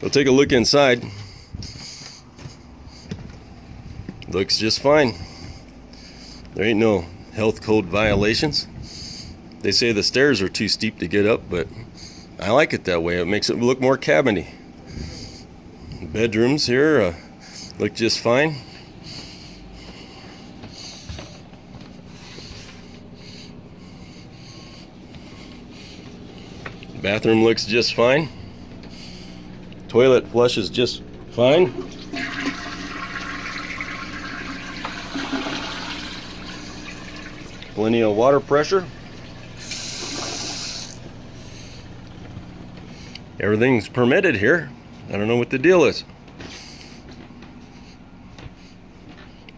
We'll take a look inside. Looks just fine. There ain't no health code violations. They say the stairs are too steep to get up, but I like it that way. It makes it look more cabiny. Bedrooms here look just fine. Bathroom looks just fine. Toilet flushes just fine. Plenty of water pressure. Everything's permitted here. I don't know what the deal is.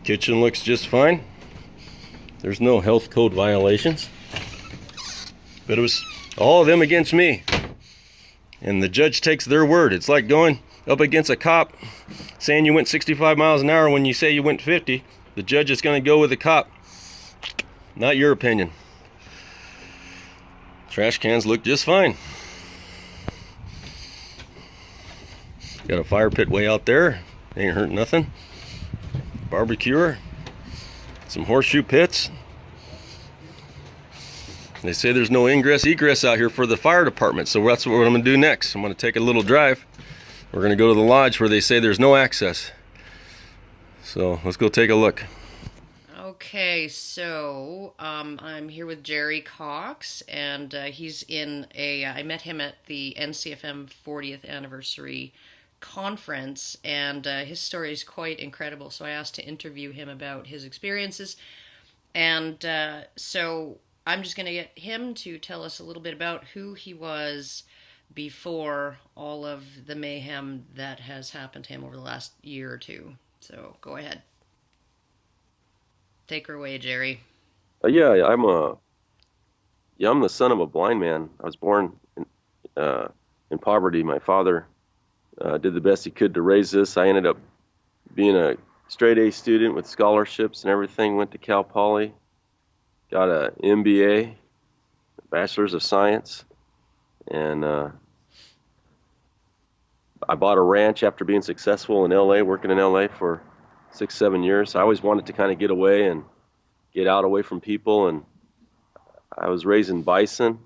Kitchen looks just fine. There's no health code violations. But it was all of them against me. And the judge takes their word. It's like going up against a cop saying you went 65 miles an hour when you say you went 50. The judge is going to go with the cop. Not your opinion. Trash cans look just fine. Got a fire pit way out there. Ain't hurt nothing. Barbecuer. Some horseshoe pits. They say there's no ingress egress out here for the fire department, so that's what I'm going to do next. I'm going to take a little drive. We're going to go to the lodge where they say there's no access. So let's go take a look. Okay, so I'm here with Jerry Cox, and he's in I met him at the NCFM 40th anniversary conference, and his story is quite incredible, so I asked to interview him about his experiences. And so I'm just going to get him to tell us a little bit about who he was before all of the mayhem that has happened to him over the last year or two. So go ahead. Take her away, Jerry. Yeah, I'm the son of a blind man. I was born in poverty. My father did the best he could to raise us. I ended up being a straight A student with scholarships and everything. Went to Cal Poly, got a MBA, Bachelor's of Science, and I bought a ranch after being successful in LA, working in LA for 6-7 years. I always wanted to kind of get away and get out away from people, and I was raising bison.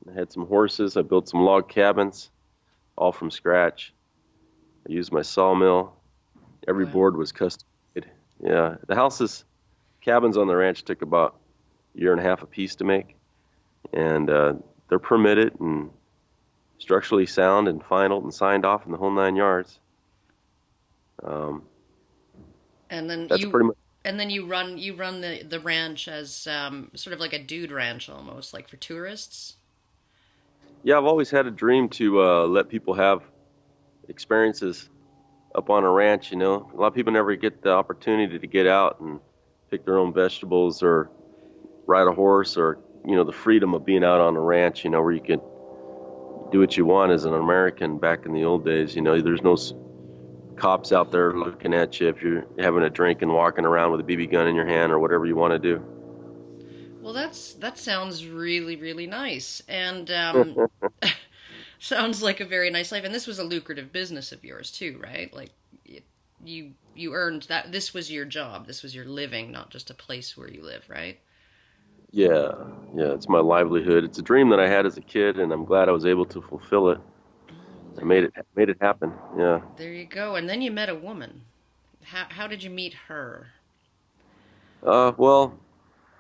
I had some horses. I built some log cabins, all from scratch. I used my sawmill. Every Wow. board was custom made. Yeah, the cabins on the ranch took about a year and a half a piece to make, and they're permitted and structurally sound and finalled and signed off in the whole 9 yards. And then That's pretty much. you run the ranch as sort of like a dude ranch almost, like for tourists. Yeah, I've always had a dream to let people have experiences up on a ranch. A lot of people never get the opportunity to get out and pick their own vegetables or ride a horse, or the freedom of being out on a ranch. Where you can do what you want as an American back in the old days. There's no cops out there looking at you if you're having a drink and walking around with a BB gun in your hand or whatever you want to do. Well, that sounds really, really nice, and sounds like a very nice life. And this was a lucrative business of yours too, right? Like you earned that. This was your job. This was your living, not just a place where you live, right? Yeah, yeah, it's my livelihood. It's a dream that I had as a kid, and I'm glad I was able to fulfill it. I made it happen. Yeah. There you go. And then you met a woman. How did you meet her? Well,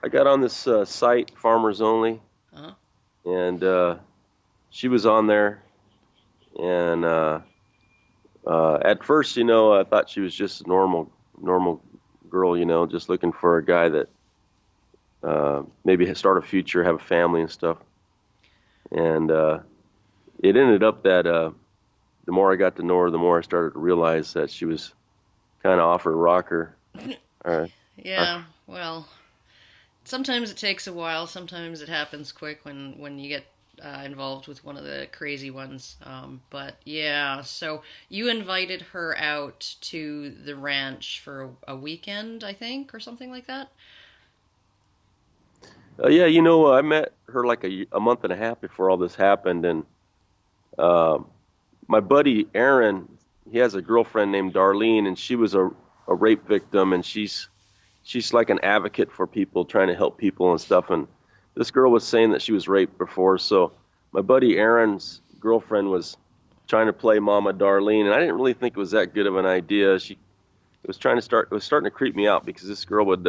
I got on this site, Farmers Only, Uh-huh. and she was on there, and at first, I thought she was just a normal girl, just looking for a guy that maybe start a future, have a family and stuff. And it ended up that the more I got to know her, the more I started to realize that she was kind of off her rocker. Yeah. Well, sometimes it takes a while. Sometimes it happens quick when you get involved with one of the crazy ones. But yeah, so you invited her out to the ranch for a weekend, I think, or something like that. Yeah, I met her like a month and a half before all this happened, and my buddy Aaron, he has a girlfriend named Darlene, and she was a rape victim, and she's like an advocate for people, trying to help people and stuff. And this girl was saying that she was raped before, so my buddy Aaron's girlfriend was trying to play Mama Darlene, and I didn't really think it was that good of an idea. She it was starting to creep me out because this girl would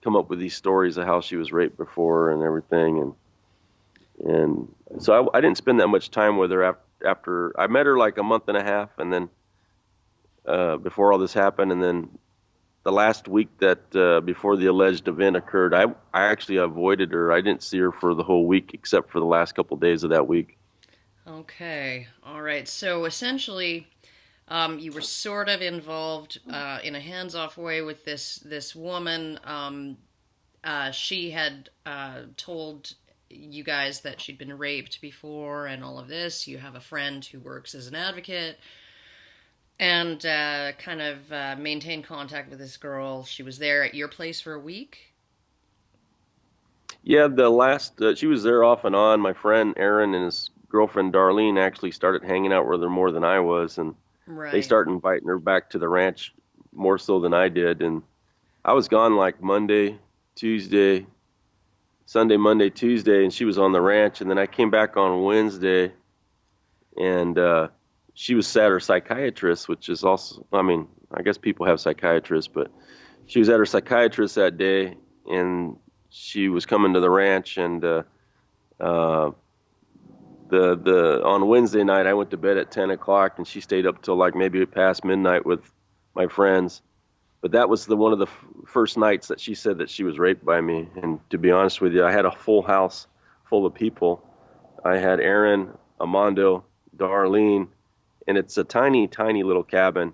come up with these stories of how she was raped before and everything, and so I didn't spend that much time with her after I met her like a month and a half, and then before all this happened, and then the last week that before the alleged event occurred, I actually avoided her. I didn't see her for the whole week except for the last couple of days of that week. Okay. All right. So essentially, you were sort of involved in a hands-off way with this woman. She had told you guys that she'd been raped before and all of this. You have a friend who works as an advocate and kind of maintained contact with this girl. She was there at your place for a week. Yeah, the last she was there off and on. My friend Aaron and his girlfriend Darlene actually started hanging out with her more than I was, and they Right. started inviting her back to the ranch more so than I did. And I was gone like Monday, Tuesday, Sunday, Monday, Tuesday, and she was on the ranch. And then I came back on Wednesday, and she was at her psychiatrist, which is also, I mean, I guess people have psychiatrists, but she was at her psychiatrist that day, and she was coming to the ranch, and uh, the on Wednesday night I went to bed at 10 o'clock, and she stayed up till like maybe past midnight with my friends. But that was the one of the first nights that she said that she was raped by me. And to be honest with you, I had a full house full of people. I had Aaron, Amando, Darlene, and it's a tiny, tiny little cabin.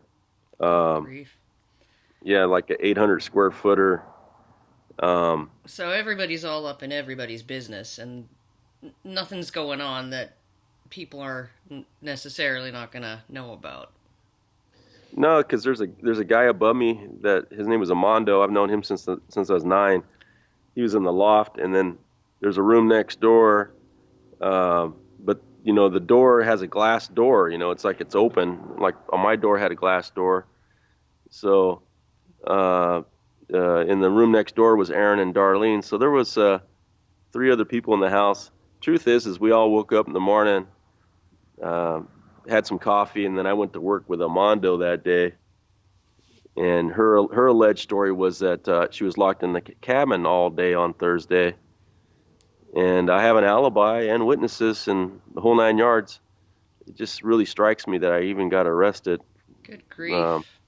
Good Um, grief. yeah, like an 800 square footer. Um, So everybody's all up in everybody's business, and nothing's going on that people are necessarily not going to know about. no, because there's a guy above me that his name was Amando. I've known him since I was 9. He was in the loft, and then there's a room next door. But the door has a glass door. It's like it's open. Like on my door had a glass door. So uh, in the room next door was Aaron and Darlene. So there was 3 other people in the house. Truth is we all woke up in the morning, uh, had some coffee, and then I went to work with Amando that day. And her alleged story was that she was locked in the cabin all day on Thursday, and I have an alibi and witnesses and the whole 9 yards. It just really strikes me that I even got arrested. Good Um, grief.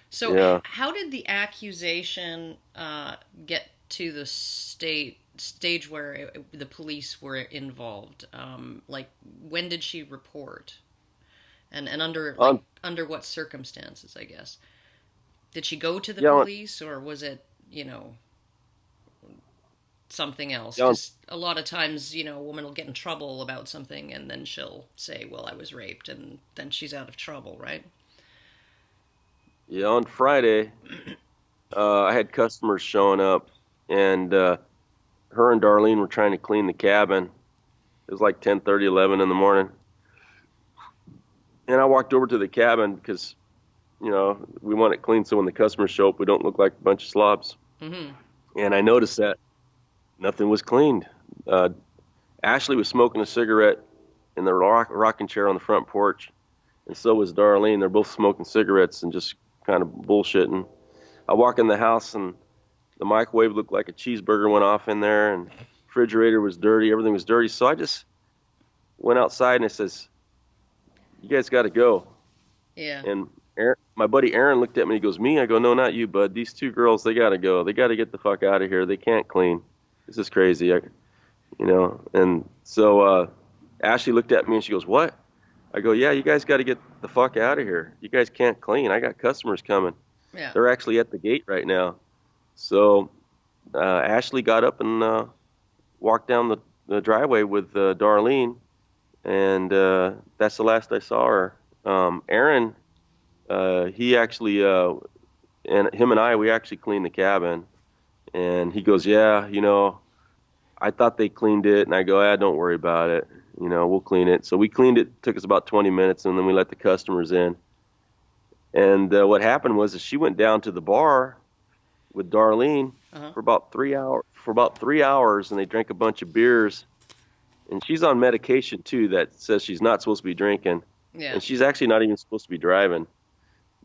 So, yeah, how did the accusation get to the stage where the police were involved? Like, when did she report? And on under what circumstances? I guess did she go to the yeah, on, police, or was it something else? yeah, on, Because a lot of times a woman will get in trouble about something, and then she'll say, "Well, I was raped," and then she's out of trouble, right? yeah, on Friday, I had customers showing up, and her and Darlene were trying to clean the cabin. It was like 10:30, 11 in the morning, and I walked over to the cabin because we want it clean so when the customers show up, we don't look like a bunch of slobs. Mm-hmm. And I noticed that nothing was cleaned. Uh, Ashley was smoking a cigarette in the rocking chair on the front porch, and so was Darlene. They're both smoking cigarettes and just kind of bullshitting. I walk in the house, and the microwave looked like a cheeseburger went off in there, and the refrigerator was dirty. Everything was dirty. So I just went outside, and I says, "You guys got to go." Yeah. And my buddy Aaron looked at me. He goes, "Me?" I go, "No, not you, bud. These 2 girls, they got to go. They got to get the fuck out of here. They can't clean. This is crazy." And so Ashley looked at me, and she goes, "What?" I go, "Yeah, you guys got to get the fuck out of here. You guys can't clean. I got customers coming. Yeah. They're actually at the gate right now." So Ashley got up and walked down the driveway with Darlene, and that's the last I saw her. Aaron, he actually, and him and I, we actually cleaned the cabin. And he goes, "Yeah, I thought they cleaned it." And I go, "Ah, don't worry about it." we'll clean it. So we cleaned it. Took us about 20 minutes, and then we let the customers in. And what happened was that she went down to the bar with Darlene Uh-huh. for about 3 hours. For about 3 hours, and they drank a bunch of beers. And she's on medication too that says she's not supposed to be drinking, Yeah. and she's actually not even supposed to be driving.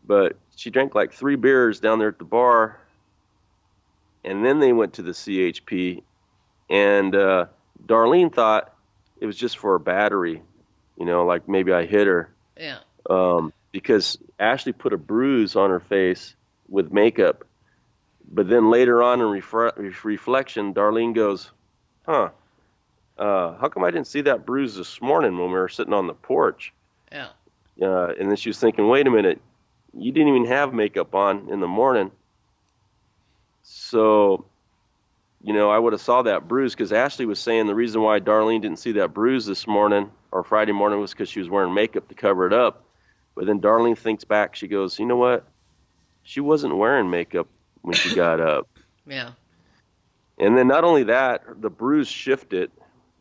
But she drank like 3 beers down there at the bar, and then they went to the CHP. And Darlene thought it was just for a battery, like maybe I hit her, Yeah. because Ashley put a bruise on her face with makeup. But then later on in reflection, Darlene goes, "Huh? How come I didn't see that bruise this morning when we were sitting on the porch?" Yeah. And then she was thinking, "Wait a minute, you didn't even have makeup on in the morning." So, I would have saw that bruise, because Ashley was saying the reason why Darlene didn't see that bruise this morning or Friday morning was because she was wearing makeup to cover it up. But then Darlene thinks back. She goes, "You know what? She wasn't wearing makeup when she got up." Yeah. And then not only that, the bruise shifted.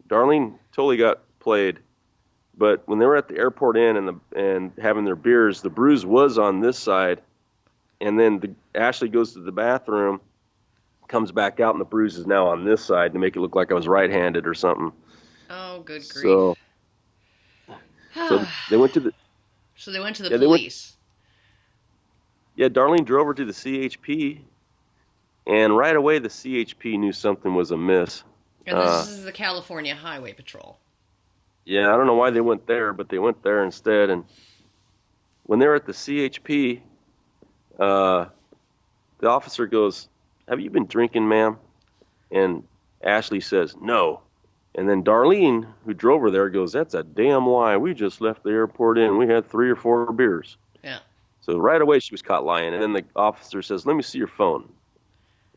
Darlene totally got played. But when they were at the airport inn and having their beers, the bruise was on this side. And then Ashley goes to the bathroom, comes back out, and the bruise is now on this side to make it look like I was right-handed or something. Oh, good grief. So, so they went to the So they went to the yeah they went police. yeah Darlene drove her to the CHP, and right away the CHP knew something was amiss. And this is the California Highway Patrol. Yeah, I don't know why they went there, but they went there instead. And when they were at the CHP, the officer goes, "Have you been drinking, ma'am?" And Ashley says, "No." And then Darlene, who drove her there, goes, "That's a damn lie. We just left the airport in. We had 3 or 4 beers." Yeah. So right away she was caught lying. And then the officer says, "Let me see your phone."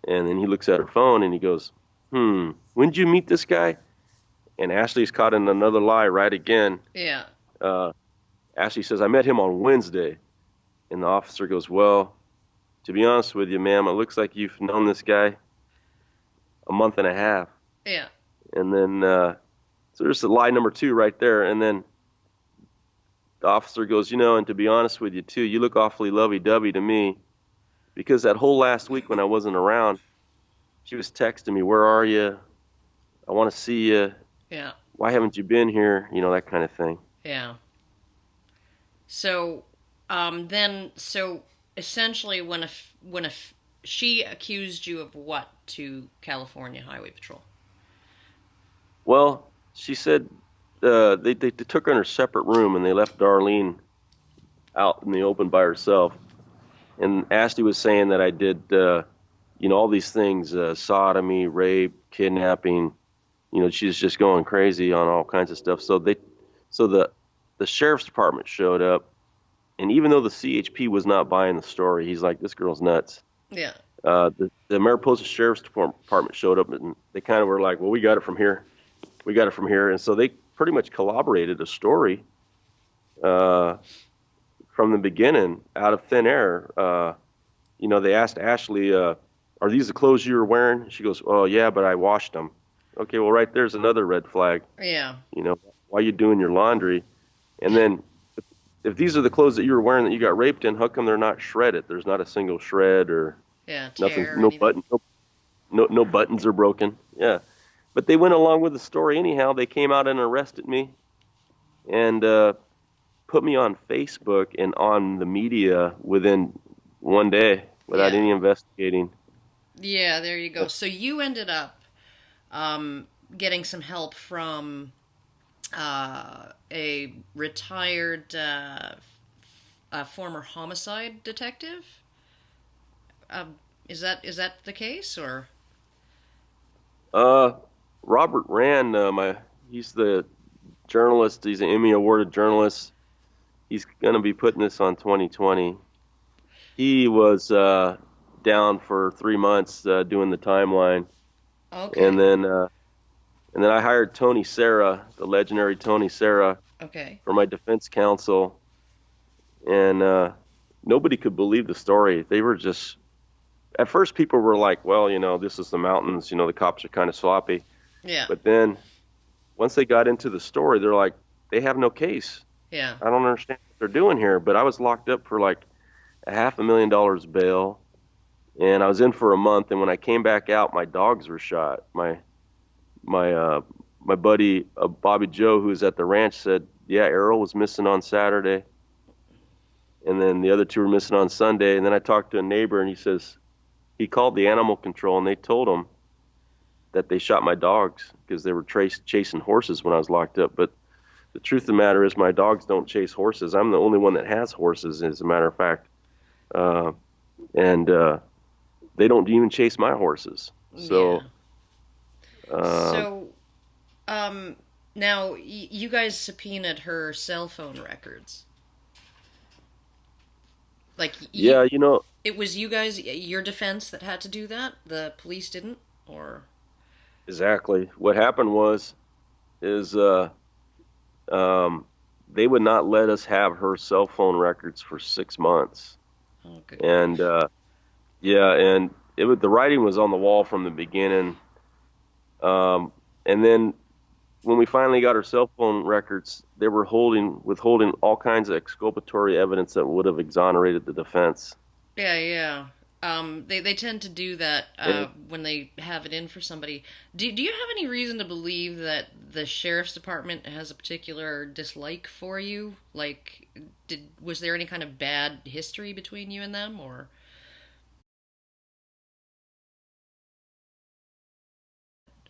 And then he looks at her phone and he goes, "When did you meet this guy?" And Ashley's caught in another lie right again. Yeah. Uh, Ashley says, "I met him on Wednesday." And the officer goes, "Well, to be honest with you, ma'am, it looks like you've known this guy a month and a half." Yeah. And then, so there's lie number 2 right there. And then the officer goes, "And to be honest with you, too, you look awfully lovey-dovey to me, because that whole last week when I wasn't around, she was texting me, 'Where are you? I want to see you. Yeah. Why haven't you been here?' That kind of thing." Yeah. So, so essentially, she accused you of what to California Highway Patrol? Well, she said they took her in her separate room and they left Darlene out in the open by herself. And Ashley was saying that I did, all these things, sodomy, rape, kidnapping. She's just going crazy on all kinds of stuff. So the sheriff's department showed up, and even though the CHP was not buying the story, he's like, "This girl's nuts." Yeah. The Mariposa Sheriff's Department showed up, and they kind of were like, "Well, we got it from here. We got it from here." And so they pretty much corroborated a story from the beginning out of thin air. They asked Ashley, "Are these the clothes you were wearing?" She goes, "Oh, yeah, but I washed them." Okay, well, right there's another red flag. Yeah. Why are you doing your laundry? And then if these are the clothes that you were wearing that you got raped in, how come they're not shredded? There's not a single shred or Yeah. nothing, Tear or no anything. button, no buttons are broken. Yeah. But they went along with the story anyhow. They came out and arrested me and put me on Facebook and on the media within one day without Yeah. any investigating. Yeah. There you go. So you ended up getting some help from a retired former homicide detective. Is that the case, or? Robert Rand, he's the journalist. He's an Emmy awarded journalist. He's going to be putting this on 2020. He was down for 3 months doing the timeline, Okay. and then I hired Tony Serra, the legendary Tony Serra, Okay. for my defense counsel, and nobody could believe the story. They were just at first people were like, "Well, this is the mountains. The cops are kind of sloppy." Yeah. But then once they got into the story, they're like, they have no case. Yeah. I don't understand what they're doing here. But I was locked up for like a $500,000 bail, and I was in for a month. And when I came back out, my dogs were shot. My my buddy Bobby Joe, who was at the ranch, said, yeah, Errol was missing on Saturday, and then the other two were missing on Sunday. And then I talked to a neighbor, and he says he called the animal control, and they told him that they shot my dogs because they were chasing horses when I was locked up. But the truth of the matter is, my dogs don't chase horses. I'm the only one that has horses, as a matter of fact. Uh, and They don't even chase my horses. Yeah. So, uh, So, um, now you guys subpoenaed her cell phone records. Like you, yeah, you know, it was you guys, your defense that had to do that. The police didn't, or exactly what happened is um, they would not let us have her cell phone records for 6 months. oh, good And grief. yeah, and the writing was on the wall from the beginning. And then when we finally got her cell phone records, they were withholding all kinds of exculpatory evidence that would have exonerated the defense. Yeah, yeah. They tend to do that And when they have it in for somebody. Do you have any reason to believe that the sheriff's department has a particular dislike for you? Like, was there any kind of bad history between you and them, or?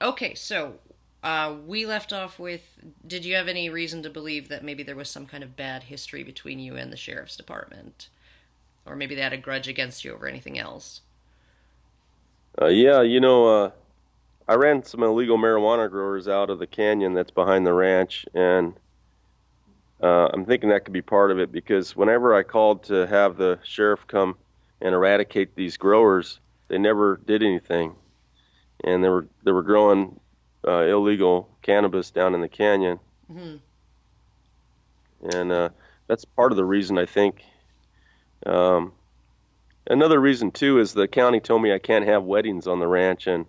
Okay, so we left off with, did you have any reason to believe that maybe there was some kind of bad history between you and the sheriff's department? Or maybe they had a grudge against you over anything else? yeah, I ran some illegal marijuana growers out of the canyon that's behind the ranch, and I'm thinking that could be part of it because whenever I called to have the sheriff come and eradicate these growers, they never did anything, and they were growing illegal cannabis down in the canyon, Hmm. and that's part of the reason I think. Um, Another reason too is the county told me I can't have weddings on the ranch, and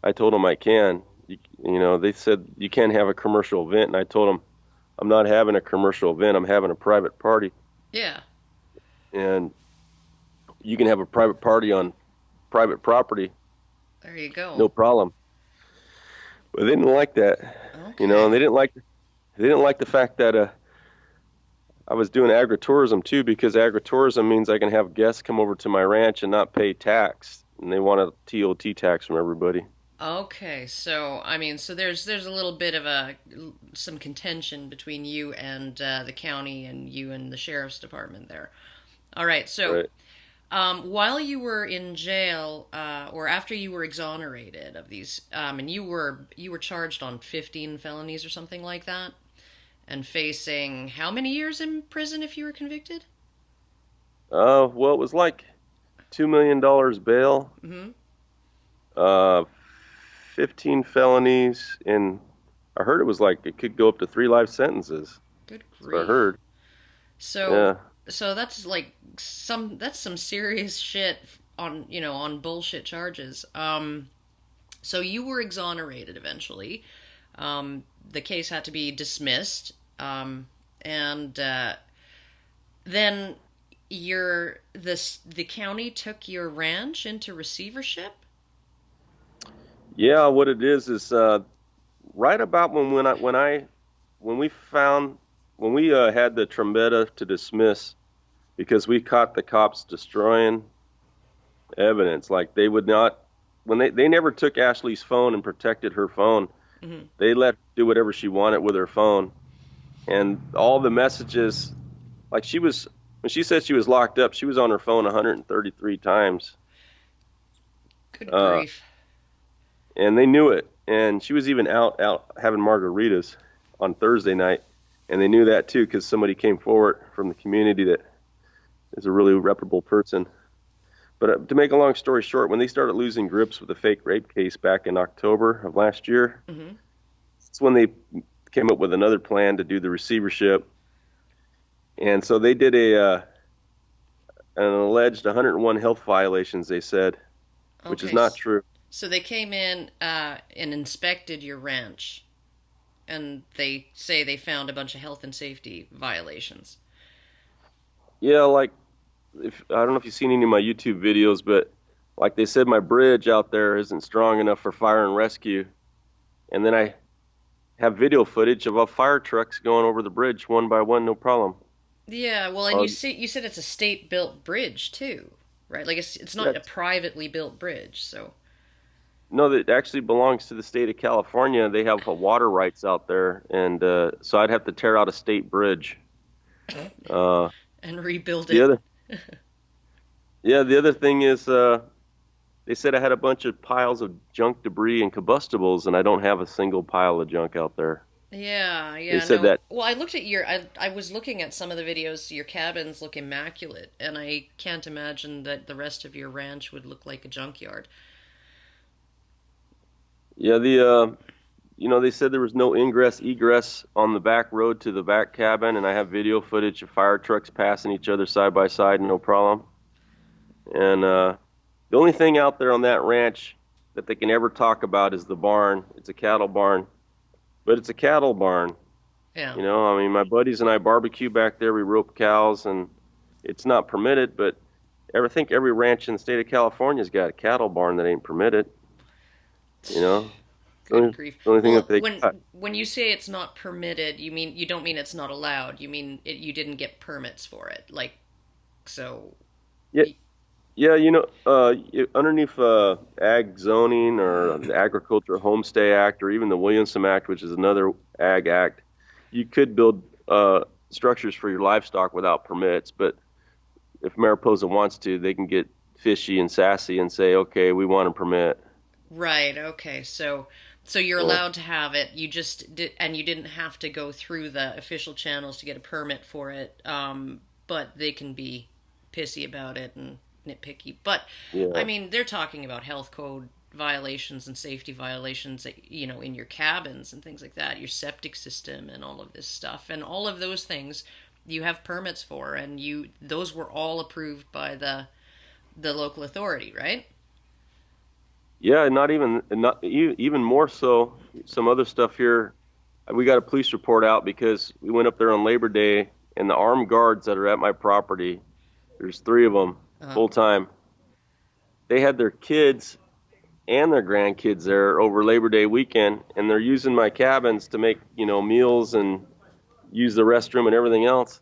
I told them I can. They said you can't have a commercial event, and I told them I'm not having a commercial event. I'm having a private party, Yeah, and you can have a private party on private property, there you go. no problem. But they didn't like that, and Okay. they didn't like the fact that I was doing agritourism too, because agritourism means I can have guests come over to my ranch and not pay tax, and they want a TOT tax from everybody. Okay, so I mean, so there's a little bit of a some contention between you and the county and you and the sheriff's department there. All right, so Right. while you were in jail, or after you were exonerated of these, and you were charged on 15 felonies or something like that, and facing how many years in prison if you were convicted? Well, it was like $2 million bail, Mm-hmm. uh, 15 felonies, and I heard it was like it could go up to 3 life sentences. Good That's what I grief. heard. So Yeah. so that's like some serious shit on on bullshit charges. So you were exonerated eventually. The case had to be dismissed, and then the county took your ranch into receivership. Yeah, what it is right about when we found when we had the trombetta to dismiss because we caught the cops destroying evidence. Like they would not when they never took Ashley's phone and protected her phone. Hmm. They let her do whatever she wanted with her phone. And all the messages, like when she said she was locked up, she was on her phone 133 times. Good Uh, grief. and they knew it. And she was even out having margaritas on Thursday night. And they knew that too because somebody came forward from the community that is a really reputable person. But to make a long story short, when they started losing grips with the fake rape case back in October of last year, Hmm. that's when they came up with another plan to do the receivership. And so they did an alleged 101 health violations, they said, which is Okay, not true. so they came in and inspected your ranch. and they say they found a bunch of health and safety violations. Yeah, like if I don't know if you've seen any of my YouTube videos, but like they said, my bridge out there isn't strong enough for fire and rescue, and then I have video footage of fire trucks going over the bridge one by one, no problem. Yeah, well, and Uh, you said it's a state built bridge too, right? Like it's yeah, not a privately built bridge, so no, that actually belongs to the state of California. They have water rights out there, and so I'd have to tear out a state bridge. Uh, and rebuild the it. other, yeah, the other thing is, they said I had a bunch of piles of junk debris and combustibles, and I don't have a single pile of junk out there. Yeah, They yeah, said no. that, Well, I looked at I was looking at some of the videos. Your cabins look immaculate, and I can't imagine that the rest of your ranch would look like a junkyard. yeah, they said there was no ingress egress on the back road to the back cabin, and I have video footage of fire trucks passing each other side by side, no problem. And the only thing out there on that ranch that they can ever talk about is the barn. It's a cattle barn, but it's a cattle barn. Yeah. I mean, my buddies and I barbecue back there. We rope cows, and it's not permitted. But I think every ranch in the state of California's got a cattle barn that ain't permitted. You know, the Good only, grief. the only thing that Well, they when you say it's not permitted, you don't mean it's not allowed. You mean you didn't get permits for it. Like so. yeah, yeah, underneath ag zoning or the Agriculture Homestay Act or even the Williamson Act, which is another ag act, you could build structures for your livestock without permits. But if Mariposa wants to, they can get fishy and sassy and say, okay, we want a permit. Right. Okay. So you're Yeah, allowed to have it. You just did, and you didn't have to go through the official channels to get a permit for it. But they can be pissy about it and nitpicky. But I yeah, mean, they're talking about health code violations and safety violations, in your cabins and things like that, your septic system and all of this stuff, and all of those things you have permits for, and those were all approved by the local authority, right? yeah. Even more so. Some other stuff here. We got a police report out because we went up there on Labor Day, and the armed guards that are at my property, there's three of them Uh, full time. They had their kids and their grandkids there over Labor Day weekend, and they're using my cabins to make meals and use the restroom and everything else.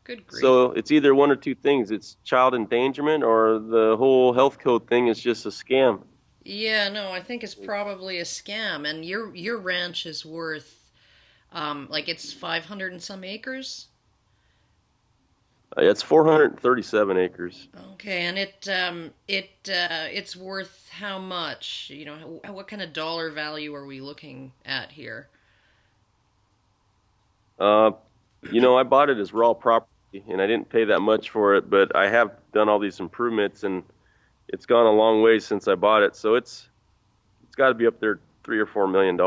Good grief. So it's either one or two things: it's child endangerment, or the whole health code thing is just a scam. Yeah, no, I think it's probably a scam, and your ranch is worth like it's 500 and some acres. It's 437 acres. Okay, and it's worth how much? What kind of dollar value are we looking at here? Uh, I bought it as raw property, and I didn't pay that much for it, but I have done all these improvements, and it's gone a long way since I bought it. So it's got to be up there $3 or $4 million.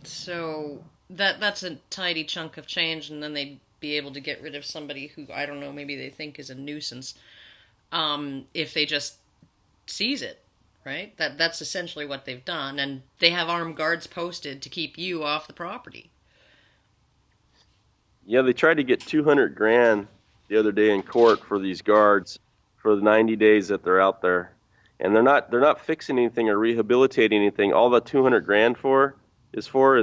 So that's a tidy chunk of change, and then they'd be able to get rid of somebody who I don't know, maybe they think is a nuisance, if they just seize it, right? That's essentially what they've done, and they have armed guards posted to keep you off the property. Yeah, they tried to get 200 grand the other day in court for these guards for the 90 days that they're out there. And they're not fixing anything or rehabilitating anything. All the 200 grand is for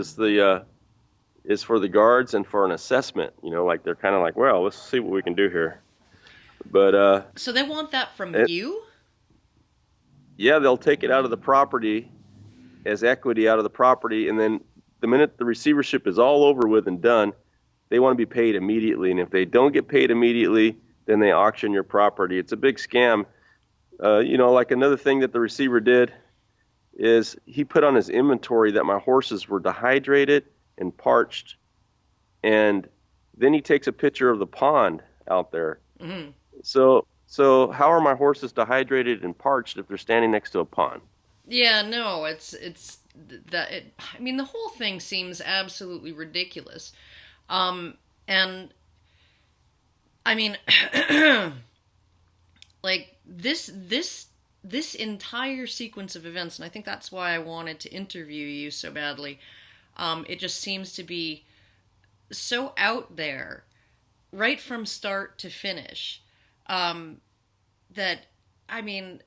the guards and for an assessment. Like they're kind of like, well, let's see what we can do here. But So they want that from it, you? yeah, they'll take it out of the property as equity out of the property, and then the minute the receivership is all over with and done, they want to be paid immediately. And if they don't get paid immediately, then they auction your property. It's a big scam. Like another thing that the receiver did is he put on his inventory that my horses were dehydrated and parched, and then he takes a picture of the pond out there. Hmm. So how are my horses dehydrated and parched if they're standing next to a pond? Yeah, no, it's that. I mean, the whole thing seems absolutely ridiculous. And I mean, like this entire sequence of events, and I think that's why I wanted to interview you so badly. It just seems to be so out there, right from start to finish, that I mean,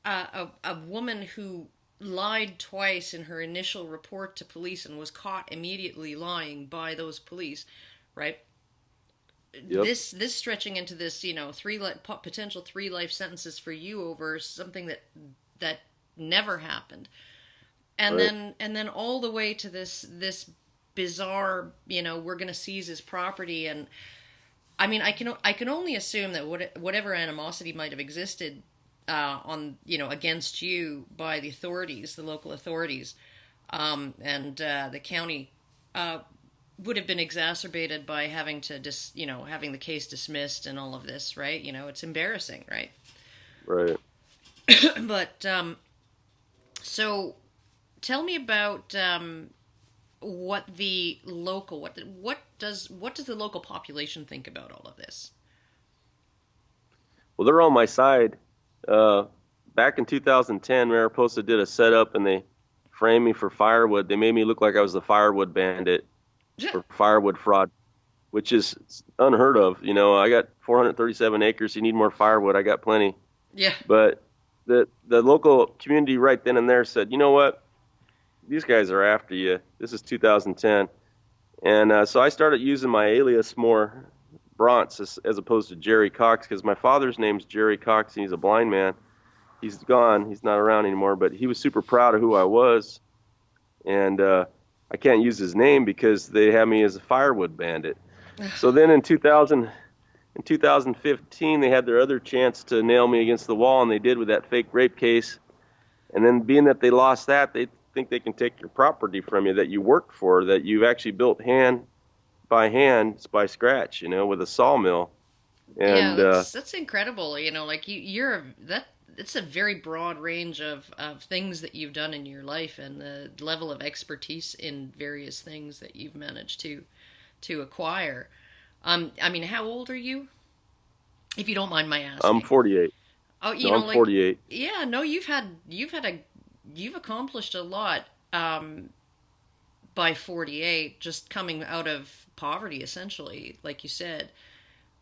a woman who lied twice in her initial report to police and was caught immediately lying by those police, right? Yep. This stretching into this, potential 3 life sentences for you over something that never happened, and Right. then all the way to this bizarre, we're going to seize his property. And I mean, I can only assume that whatever animosity might have existed on against you by the authorities, the local authorities, and the county, would have been exacerbated by having to having the case dismissed and all of this, right? It's embarrassing, right? Right. But so tell me about what does the local population think about all of this? Well, they're on my side. Uh, Back in 2010, Mariposa did a setup and they framed me for firewood. They made me look like I was the firewood bandit for firewood fraud, which is unheard of. I got 437 acres. You need more firewood. I got plenty. Yeah. But the local community right then and there said, you know what? These guys are after you. This is 2010. And so I started using my alias more, Bronx, as opposed to Jerry Cox, because my father's name's Jerry Cox, and he's a blind man. He's gone. He's not around anymore, but he was super proud of who I was. And I can't use his name because they have me as a firewood bandit. So then in 2015, they had their other chance to nail me against the wall, and they did with that fake rape case. And then being that they lost that, they think they can take your property from you that you worked for, that you've actually built hand by scratch, with a sawmill. Yeah, And that's incredible. Like you're that. It's a very broad range of things that you've done in your life, and the level of expertise in various things that you've managed to acquire. I mean, how old are you, if you don't mind my I'm asking? 48. Oh, No, I'm 48. yeah, no, you've accomplished a lot, by 48, just coming out of poverty, essentially, like you said.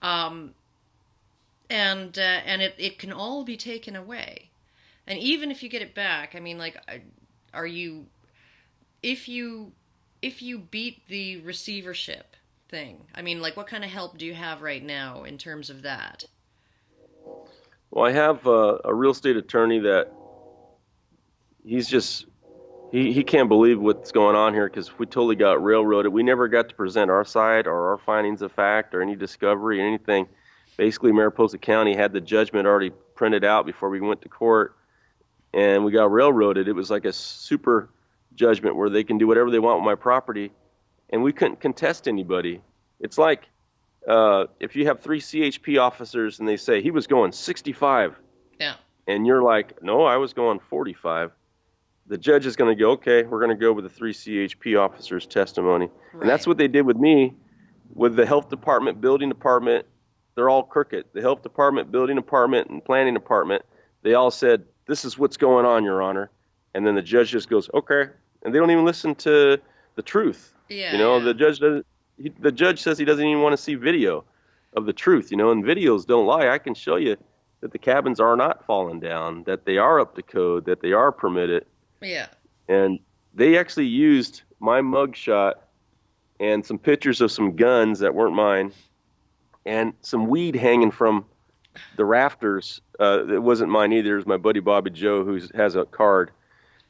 Um, and it can all be taken away. And even if you get it back, I mean, like, are you if you if you beat the receivership thing? I mean, like, what kind of help do you have right now in terms of that? Well, I have a real estate attorney that he's just he can't believe what's going on here because we totally got railroaded. We never got to present our side or our findings of fact or any discovery or anything. Basically, Mariposa County had the judgment already printed out before we went to court, and we got railroaded. It was like a super judgment where they can do whatever they want with my property, and we couldn't contest anybody. It's like if you have three CHP officers and they say he was going 65, Yeah. and you're like, no, I was going 45. The judge is going to go, okay, we're going to go with the three CHP officers' testimony. And that's Right. what they did with me, with the health department, building department. They're all crooked. The health department, building department, and planning department, they all said, this is what's going on, Your Honor. And then the judge just goes, okay. And they don't even listen to the truth. Yeah, yeah. The judge says he doesn't even want to see video of the truth, and videos don't lie. I can show you that the cabins are not falling down, that they are up to code, that they are permitted. Yeah. And they actually used my mugshot and some pictures of some guns that weren't mine and some weed hanging from the rafters. It wasn't mine either. It was my buddy Bobby Joe, who has a card.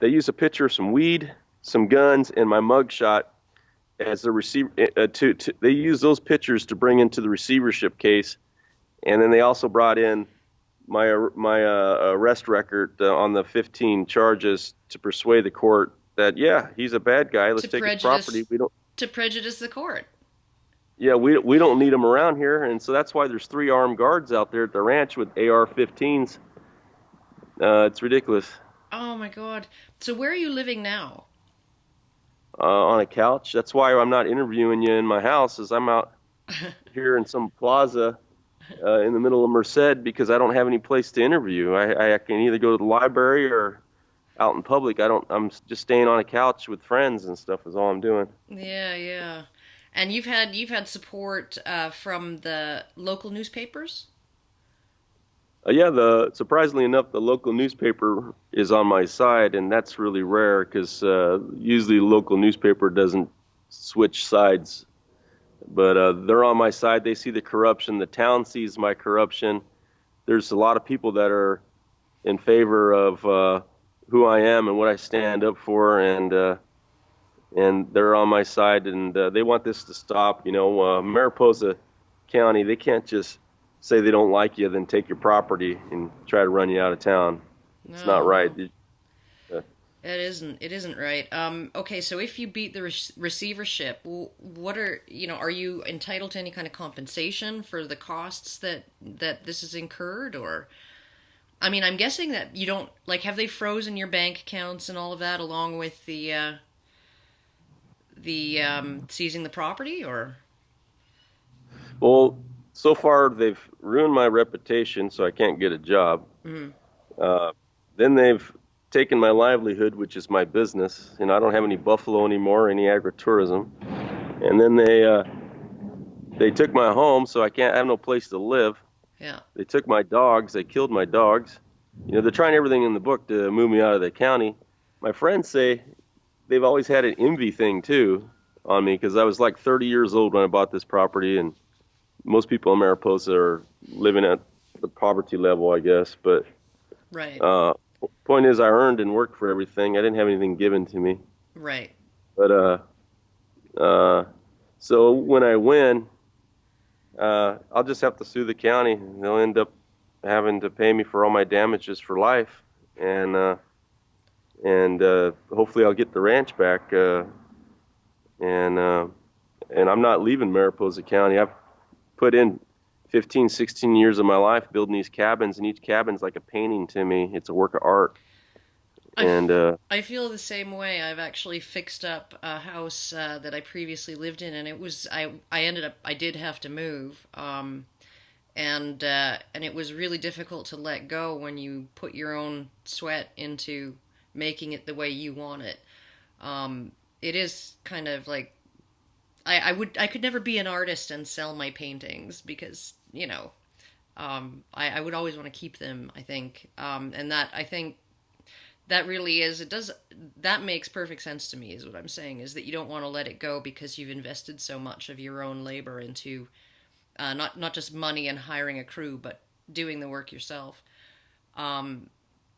They used a picture of some weed, some guns, and my mugshot as the receiver. They used those pictures to bring into the receivership case, and then they also brought in my arrest record on the 15 charges to persuade the court that he's a bad guy. Let's To take his property. prejudice to prejudice the court. We don't need him around here, and so that's why there's 3 armed guards out there at the ranch with AR-15s. It's ridiculous. Oh my god. So where are you living now? On a couch. That's why I'm not interviewing you in my house. Is I'm out here in some plaza in the middle of Merced because I don't have any place to interview. I can either go to the library or out in public. I'm just staying on a couch with friends and stuff is all I'm doing. Yeah, yeah. And you've had support from the local newspapers? Yeah, the surprisingly enough, the local newspaper is on my side, and that's really rare because usually the local newspaper doesn't switch sides. But they're on my side. They see the corruption. The town sees my corruption. There's a lot of people that are in favor of who I am and what I stand up for, and they're on my side, and they want this to stop. Mariposa County, they can't just say they don't like you, then take your property and try to run you out of town. It's not No, right. no. Uh, It isn't right. Okay, so if you beat the receivership, are you entitled to any kind of compensation for the costs that this has incurred, or I mean, I'm guessing that you don't like have they frozen your bank accounts and all of that along with the seizing the property, or well, so far they've ruined my reputation, so I can't get a job. Mhm. Uh, then they've taken my livelihood, which is my business. I don't have any buffalo anymore, any agritourism. And then they took my home, so I have no place to live. Yeah. They took my dogs. They killed my dogs. They're trying everything in the book to move me out of the county. My friends say they've always had an envy thing too on me because I was like 30 years old when I bought this property, and most people in Mariposa are living at the poverty level, I guess. But Right. uh, point is, I earned and worked for everything. I didn't have anything given to me. Right. But uh, so when I win, I'll just have to sue the county. They'll end up having to pay me for all my damages for life, and hopefully I'll get the ranch back. And and I'm not leaving Mariposa County. I've put in 15, 16 years of my life building these cabins, and each cabin's like a painting to me. It's a work of art. I, And I feel the same way. I've actually fixed up a house that I previously lived in, and I did have to move, and it was really difficult to let go when you put your own sweat into making it the way you want it. It is kind of like I could never be an artist and sell my paintings because I would always want to keep them. I think, and that I think that really is it does that makes perfect sense to me is what I'm saying is that you don't want to let it go because you've invested so much of your own labor into not just money and hiring a crew but doing the work yourself. Um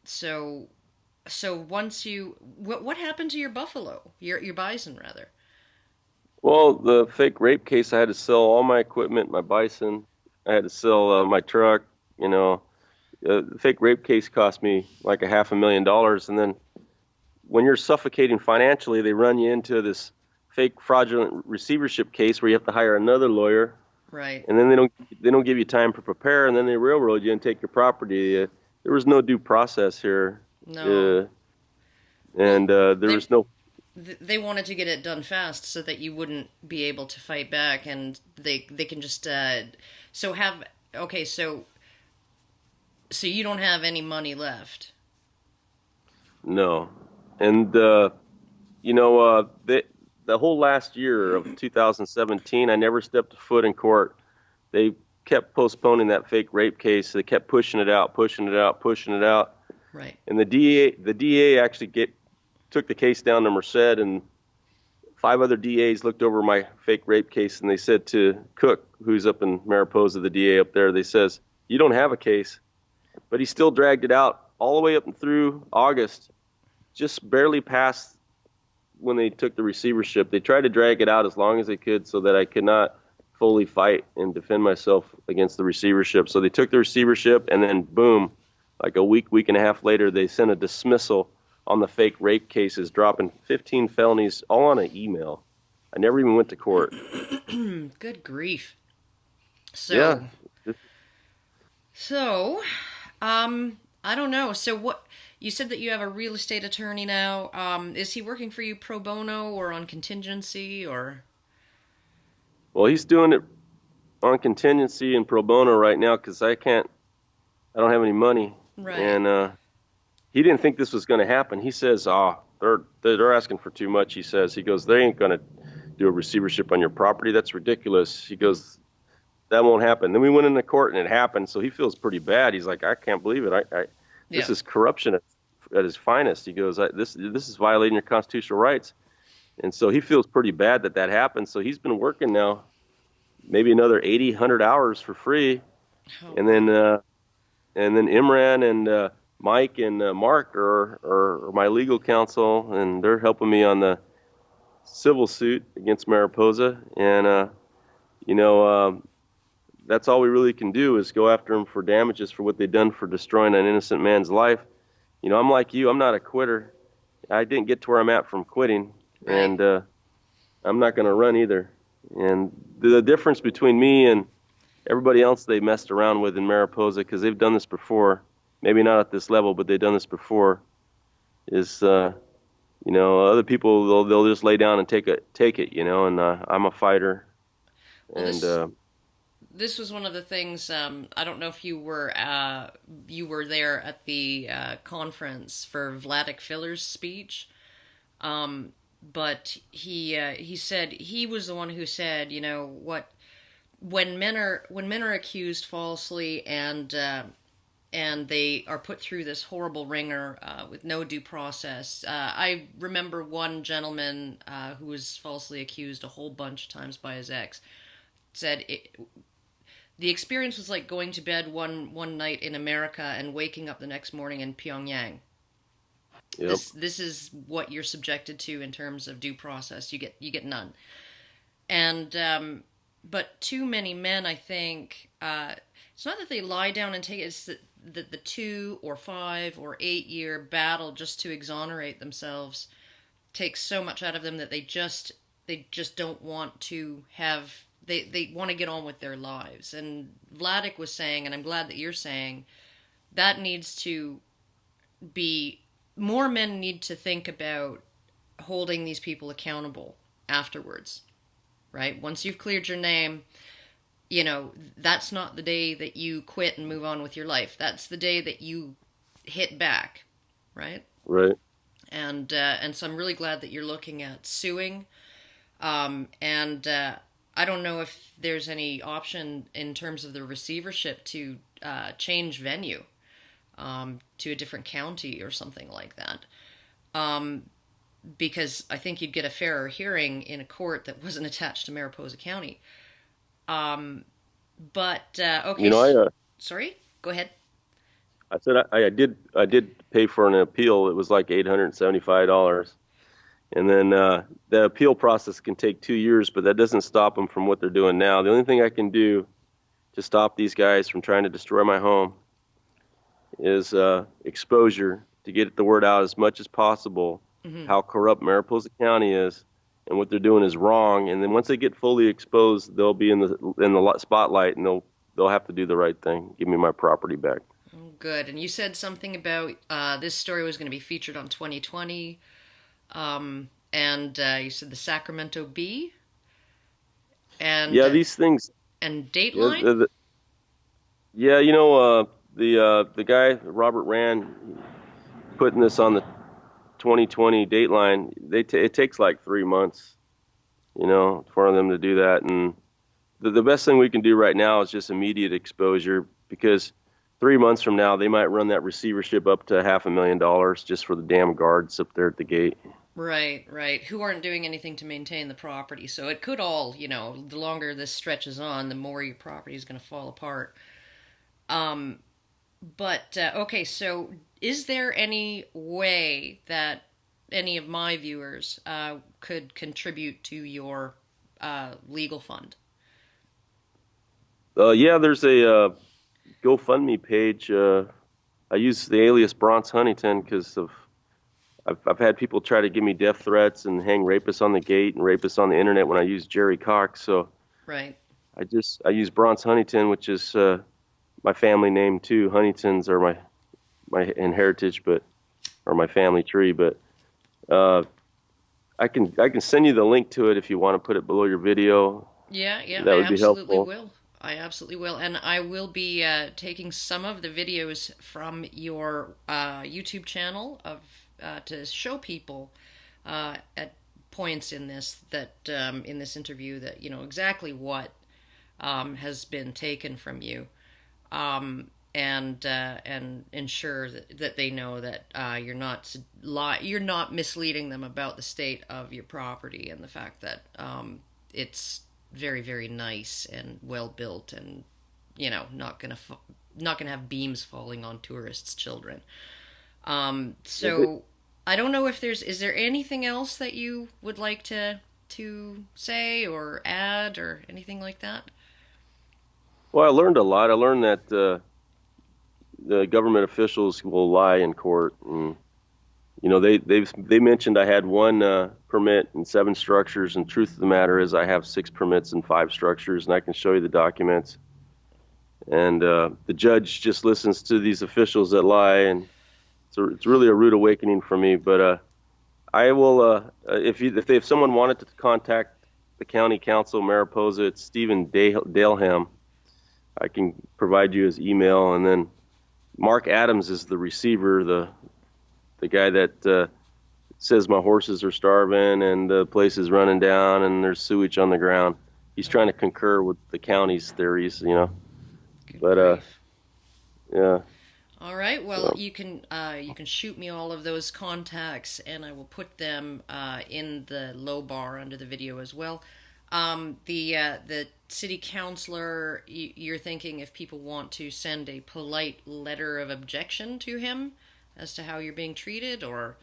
so so once what happened to your buffalo, your bison rather? well, the fake rape case, I had to sell all my equipment, my bison. I had to sell my truck. You know, the fake rape case cost me like a $500,000, and then when you're suffocating financially, they run you into this fake fraudulent receivership case where you have to hire another lawyer, Right. and then they don't give you time to prepare, and then they railroad you and take your property. There was no due process here, No. uh, Well, and there they was no. they wanted to get it done fast so that you wouldn't be able to fight back, and they can just so have okay so you don't have any money left. No, and the whole last year of 2017, I never stepped a foot in court. They kept postponing that fake rape case. They kept pushing it out, pushing it out, pushing it out. Right. And the DA actually took the case down to Merced, and five other DAs looked over my fake rape case, and they said to Cook, who's up in Mariposa, the DA up there, they says, "You don't have a case." But he still dragged it out all the way up and through August, just barely past when they took the receivership. They tried to drag it out as long as they could so that I could not fully fight and defend myself against the receivership. So they took the receivership, and then boom, like a week and a half later, they sent a dismissal on the fake rape cases, dropping 15 felonies all on an email. I never even went to court. Good grief. Yeah. So so I don't know. So what you said that you have a real estate attorney now. Is he working for you pro bono or on contingency or Well, he's doing it on contingency and pro bono right now because I don't have any money. right? And he didn't think this was going to happen. He says, "Oh, they're asking for too much." He goes, "They ain't going to do a receivership on your property. That's ridiculous." He goes, "That won't happen." Then we went into court and it happened. So he feels pretty bad. He's like, "I can't believe it. Yeah. This is corruption at its finest." He goes, "This is violating your constitutional rights." And so he feels pretty bad that that happened. So he's been working now maybe another 80, 100 hours for free. Oh, And wow. then Imran and Mike and Mark are my legal counsel, and they're helping me on the civil suit against Mariposa. And you know, that's all we really can do is go after them for damages for what they've done for destroying an innocent man's life. I'm like you. I'm not a quitter. I didn't get to where I'm at from quitting, Right. and I'm not going to run either. And the difference between me and everybody else they messed around with in Mariposa, because they've done this before, maybe not at this level, but they've done this before, is other people they'll just lay down and take it, and I'm a fighter, Well, and this was one of the things. I don't know if you were there at the conference for Vladik Filler's speech, but he said he was the one who said, what when men are accused falsely and they are put through this horrible ringer with no due process. I remember one gentleman who was falsely accused a whole bunch of times by his ex said the experience was like going to bed one night in America and waking up the next morning in Pyongyang. yep, This is what you're subjected to in terms of due process. You get none. And but too many men, I think, it's not that they lie down and take it. It's that the 2 or 5 or 8 year battle just to exonerate themselves takes so much out of them that they just don't want to have. They want to get on with their lives. And Vladik was saying, and I'm glad that you're saying, that needs to be more men need to think about holding these people accountable afterwards, right? Once you've cleared your name, that's not the day that you quit and move on with your life. That's the day that you hit back, right? right. And so I'm really glad that you're looking at suing. And I don't know if there's any option in terms of the receivership to change venue to a different county or something like that. Because I think you'd get a fairer hearing in a court that wasn't attached to Mariposa County. But okay, sorry, go ahead. I said I did pay for an appeal. It was like $875, and then the appeal process can take 2 years, but that doesn't stop them from what they're doing now. The only thing I can do to stop these guys from trying to destroy my home is exposure, to get the word out as much as possible Hmm. how corrupt Mariposa County is and what they're doing is wrong. And then once they get fully exposed, they'll be in the spotlight, and they'll have to do the right thing, give me my property back. Oh, good. And you said something about this story was going to be featured on 2020, and you said the Sacramento Bee and Yeah, these things. and Yeah, Dateline. yeah, the guy Robert Rand putting this on the 2020 Dateline. It takes like 3 months, for them to do that. And the best thing we can do right now is just immediate exposure, because 3 months from now they might run that receivership up to $500,000 just for the damn guards up there at the gate. Right, right. Who aren't doing anything to maintain the property. So it could all, the longer this stretches on, the more your property is going to fall apart. Um, but okay, so is there any way that any of my viewers could contribute to your legal fund? Yeah, there's a GoFundMe page. I use the alias Bronx Huntington because I've had people try to give me death threats and hang rapists on the gate and rapists on the internet when I use Jerry Cox. So Right. I use Bronx Huntington, which is my family name too. Huntingtons are my heritage, or my family tree. But uh, I can send you the link to it if you want to put it below your video. Yeah, yeah, That I would be absolutely helpful. will. I absolutely will, and I will be taking some of the videos from your YouTube channel of to show people at points in this in this interview that exactly what has been taken from you, and ensure that they know that you're not misleading them about the state of your property and the fact that it's very, very nice and well built, and not gonna have beams falling on tourists' children. So I don't know if is there anything else that you would like to say or add or anything like that? Well, I learned a lot. I learned that the government officials will lie in court, and they mentioned I had one permit and 7 structures, and truth of the matter is I have 6 permits and 5 structures, and I can show you the documents. And the judge just listens to these officials that lie, and it's really a rude awakening for me. But I will, if someone wanted to contact the county council, Mariposa, it's Stephen Sdahlem. I can provide you his email, and then Mark Adams is the receiver, the guy that says my horses are starving and the place is running down and there's sewage on the ground. He's trying to concur with the county's theories, Good But grief. yeah. All right. Well, you can shoot me all of those contacts, and I will put them in the low bar under the video as well. The city councilor, you're thinking if people want to send a polite letter of objection to him as to how you're being treated, or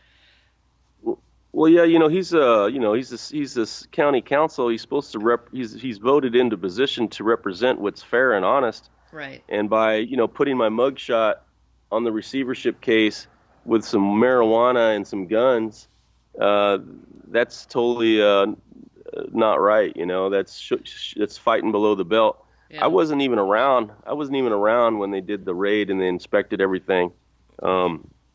Well, yeah, he's this county council. He's supposed to he's voted into position to represent what's fair and honest. right? And by putting my mugshot on the receivership case with some marijuana and some guns, that's totally not right. That's fighting below the belt. Yeah. I wasn't even around. I wasn't even around when they did the raid and they inspected everything.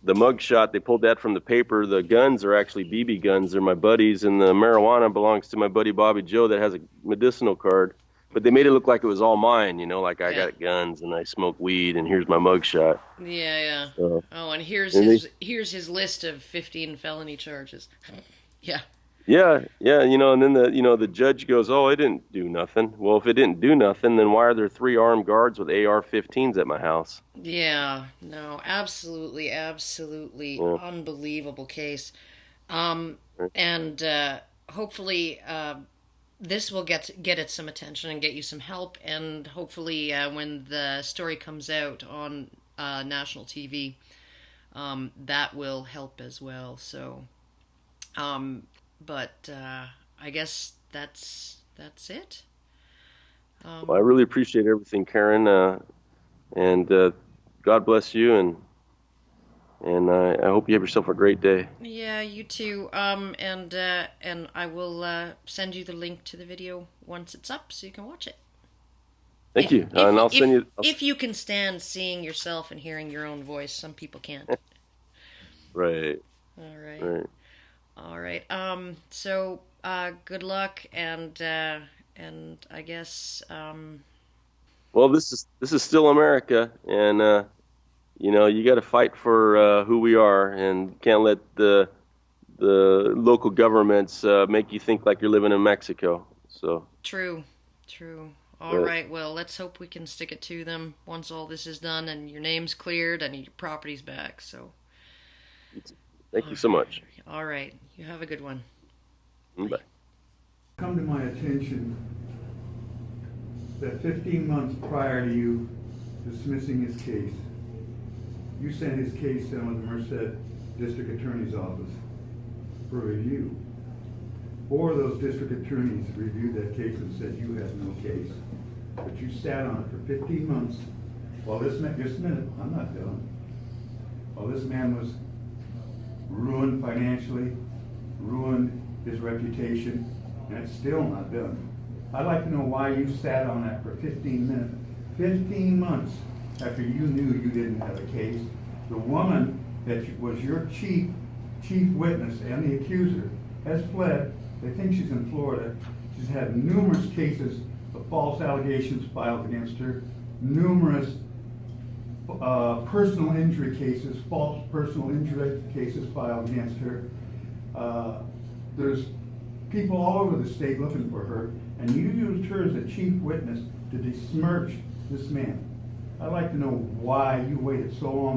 The mugshot, they pulled that from the paper. The guns are actually BB guns. They're my buddies, and the marijuana belongs to my buddy Bobby Joe that has a medicinal card. But they made it look like it was all mine, like I got guns and I smoke weed and here's my mugshot. Yeah, yeah. So, Oh, and here's and here's his list of 15 felony charges. Yeah. yeah, and then the judge goes, "Oh, it didn't do nothing." Well, if it didn't do nothing, then why are there 3 armed guards with AR-15s at my house? Yeah, no, absolutely, absolutely Yeah. unbelievable case. And hopefully this will get it some attention and get you some help. And hopefully when the story comes out on national TV, that will help as well. So, but I guess that's it. Well, I really appreciate everything, Karen, and God bless you, and I hope you have yourself a great day. Yeah, you too. And I will send you the link to the video once it's up, so you can watch it. Thank you, and I'll send you. If you can stand seeing yourself and hearing your own voice, some people can't. Right. All right. Right. All right. So good luck, and I guess Well, this is still America, and you got to fight for who we are, and can't let the local governments make you think like you're living in Mexico. So. true. All right. Well, let's hope we can stick it to them once all this is done and your name's cleared and your property's back. So. Thank you so much. All right. You have a good one. Bye. Come to my attention that 15 months prior to you dismissing his case, you sent his case down to the Merced District Attorney's Office for review. 4 of those district attorneys reviewed that case and said you had no case. But you sat on it for 15 months while this man, just a minute, I'm not done. While this man was ruined financially, ruined his reputation, and it's still not done. I'd like to know why you sat on that for 15 minutes, 15 months after you knew you didn't have a case. The woman that was your chief witness and the accuser has fled. They think she's in Florida. She's had numerous cases of false allegations filed against her, numerous personal injury cases, false personal injury cases filed against her. There's people all over the state looking for her, and you used her as a chief witness to besmirch this man. I'd like to know why you waited so long to